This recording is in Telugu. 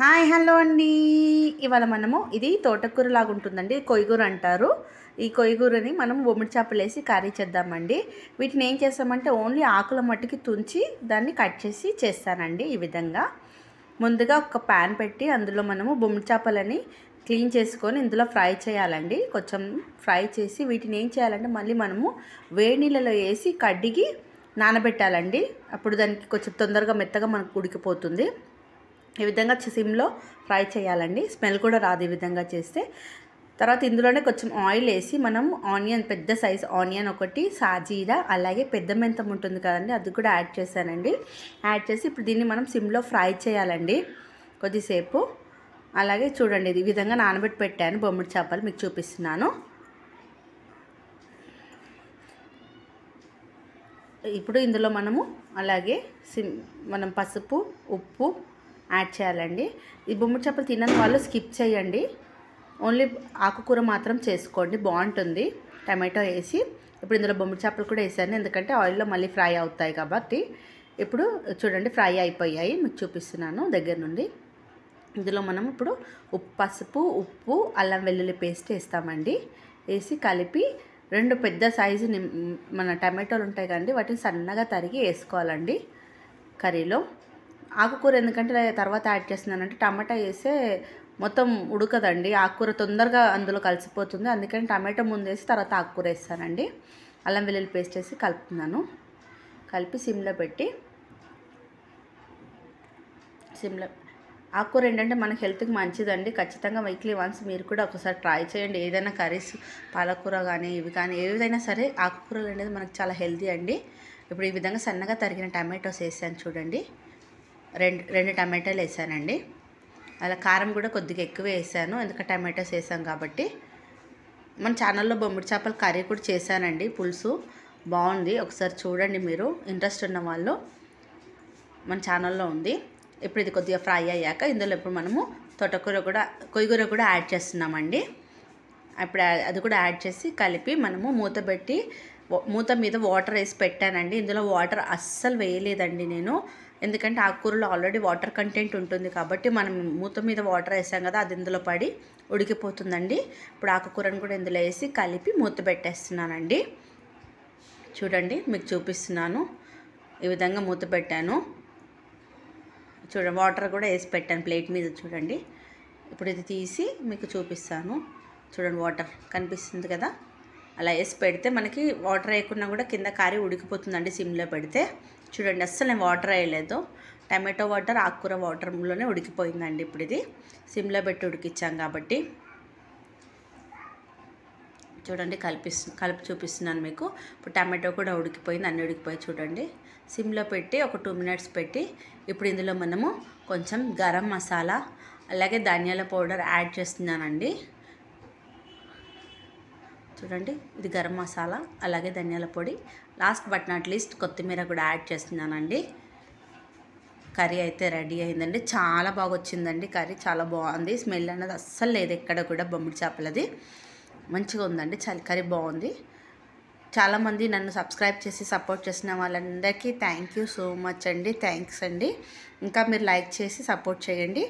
హాయ్ హలో అండి. ఇవాళ మనము ఇది తోటకూర లాగా ఉంటుందండి, కొయ్యూర అంటారు. ఈ కొయ్యూరని మనం బొమ్మిడి చేపలు వేసి కర్రీ చేద్దామండి. వీటిని ఏం చేస్తామంటే ఓన్లీ ఆకుల మట్టికి తుంచి దాన్ని కట్ చేసి చేస్తానండి. ఈ విధంగా ముందుగా ఒక ప్యాన్ పెట్టి అందులో మనము బొమ్మిడి చేపలని క్లీన్ చేసుకొని ఇందులో ఫ్రై చేయాలండి. కొంచెం ఫ్రై చేసి వీటిని ఏం చేయాలంటే మళ్ళీ మనము వేడి నీళ్ళలో వేసి కడిగి నానబెట్టాలండి. అప్పుడు దానికి కొంచెం తొందరగా మెత్తగా మనకు ఉడికిపోతుంది. ఈ విధంగా సిమ్లో ఫ్రై చేయాలండి. స్మెల్ కూడా రాదు ఈ విధంగా చేస్తే. తర్వాత ఇందులోనే కొంచెం ఆయిల్ వేసి మనం ఆనియన్, పెద్ద సైజ్ ఆనియన్ ఒకటి, సాజీరా, అలాగే పెద్ద మెంతం ఉంటుంది కదండి, అది కూడా యాడ్ చేశానండి. యాడ్ చేసి ఇప్పుడు దీన్ని మనం సిమ్లో ఫ్రై చేయాలండి కొద్దిసేపు. అలాగే చూడండి, ఈ విధంగా నానబెట్టి పెట్టాను బొమ్మిడి చేపలు, మీకు చూపిస్తున్నాను. ఇప్పుడు ఇందులో మనము అలాగే మనం పసుపు, ఉప్పు యాడ్ చేయాలండి. ఈ బొమ్మిడి చేపలు తినని వాళ్ళు స్కిప్ చేయండి, ఓన్లీ ఆకుకూర మాత్రం చేసుకోండి, బాగుంటుంది టమాటో వేసి. ఇప్పుడు ఇందులో బొమ్మిడి చేపలు కూడా వేసాను, ఎందుకంటే ఆయిల్లో మళ్ళీ ఫ్రై అవుతాయి కాబట్టి. ఇప్పుడు చూడండి ఫ్రై అయిపోయాయి, మీకు చూపిస్తున్నాను దగ్గర నుండి. ఇందులో మనం ఇప్పుడు పసుపు, ఉప్పు, అల్లం వెల్లుల్లి పేస్ట్ వేస్తామండి. వేసి కలిపి 2 పెద్ద సైజు మన టమాటోలు ఉంటాయి కదండి, వాటిని సన్నగా తరిగి వేసుకోవాలండి కర్రీలో. ఆకుకూర ఎందుకంటే తర్వాత యాడ్ చేస్తున్నానంటే టమాటా వేస్తే మొత్తం ఉడకదండి, ఆకుకూర తొందరగా అందులో కలిసిపోతుంది. అందుకని టమాటా ముందు వేసి తర్వాత ఆకుకూర వేస్తానండి. అల్లం వెల్లుల్లి పేస్ట్ వేసి కలుపుతున్నాను. కలిపి సిమ్లో పెట్టి ఆకుకూర ఏంటంటే మన హెల్త్కి మంచిదండి. ఖచ్చితంగా వీక్లీ వన్స్ మీరు కూడా ఒకసారి ట్రై చేయండి. ఏదైనా కర్రీస్, పాలకూర కానీ ఇవి కానీ ఏదైనా సరే ఆకుకూరలు అనేది మనకు చాలా హెల్తీ అండి. ఇప్పుడు ఈ విధంగా సన్నగా తరిగిన టమాటోస్ వేసాను చూడండి. రెండు టమాటాలు వేసానండి. అలా కారం కూడా కొద్దిగా ఎక్కువ వేసాను, ఎందుకంటే టమాటోస్ వేసాం కాబట్టి. మన ఛానల్లో బొమ్మిడి చేపల కర్రీ కూడా చేశానండి, పులుసు బాగుంది, ఒకసారి చూడండి మీరు ఇంట్రెస్ట్ ఉన్న వాళ్ళు, మన ఛానల్లో ఉంది. ఇప్పుడు ఇది కొద్దిగా ఫ్రై అయ్యాక ఇందులో ఇప్పుడు మనము కొయ్యూర కూడా యాడ్ చేస్తున్నామండి. అప్పుడు అది కూడా యాడ్ చేసి కలిపి మనము మూత మీద వాటర్ వేసి పెట్టానండి. ఇందులో వాటర్ అస్సలు వేయలేదండి నేను, ఎందుకంటే ఆకుకూరలో ఆల్రెడీ వాటర్ కంటెంట్ ఉంటుంది కాబట్టి మనం మూత మీద వాటర్ వేసాం కదా, అది ఇందులో పడి ఉడికిపోతుందండి. ఇప్పుడు ఆకుకూరను కూడా ఇందులో వేసి కలిపి మూత పెట్టేస్తున్నానండి. చూడండి మీకు చూపిస్తున్నాను, ఈ విధంగా మూత పెట్టాను. చూడండి వాటర్ కూడా వేసి పెట్టాను ప్లేట్ మీద చూడండి. ఇప్పుడు ఇది తీసి మీకు చూపిస్తాను. చూడండి వాటర్ కనిపిస్తుంది కదా, అలా వేసి పెడితే మనకి వాటర్ వేయకుండా కూడా కింద కర్రీ ఉడికిపోతుందండి సిమ్లో పెడితే. చూడండి అస్సలు నేను వాటర్ వేయలేదు, టమాటో వాటర్, ఆకుకూర వాటర్లోనే ఉడికిపోయిందండి. ఇప్పుడు ఇది సిమ్లో పెట్టి ఉడికించాం కాబట్టి. చూడండి కలిపి చూపిస్తున్నాను మీకు. ఇప్పుడు టమాటో కూడా ఉడికిపోయింది, అన్నీ ఉడికిపోయి చూడండి. సిమ్లో పెట్టి ఒక 2 మినిట్స్ పెట్టి ఇప్పుడు ఇందులో మనము కొంచెం గరం మసాలా, అలాగే ధనియాల పౌడర్ యాడ్ చేస్తున్నానండి. చూడండి ఇది గరం మసాలా, అలాగే ధనియాల పొడి, లాస్ట్ బట్ నాట్ లీస్ట్ కొత్తిమీర కూడా యాడ్ చేస్తున్నానండి. కర్రీ అయితే రెడీ అయిందండి, చాలా బాగా వచ్చిందండి కర్రీ, చాలా బాగుంది. స్మెల్ అనేది అస్సలు లేదు ఎక్కడ కూడా, బొమ్మిడి చేపలది మంచిగా ఉందండి, కర్రీ బాగుంది. చాలామంది నన్ను సబ్స్క్రైబ్ చేసి సపోర్ట్ చేసిన వాళ్ళందరికీ థ్యాంక్ యూ సో మచ్ అండి, థ్యాంక్స్ అండి. ఇంకా మీరు లైక్ చేసి సపోర్ట్ చేయండి.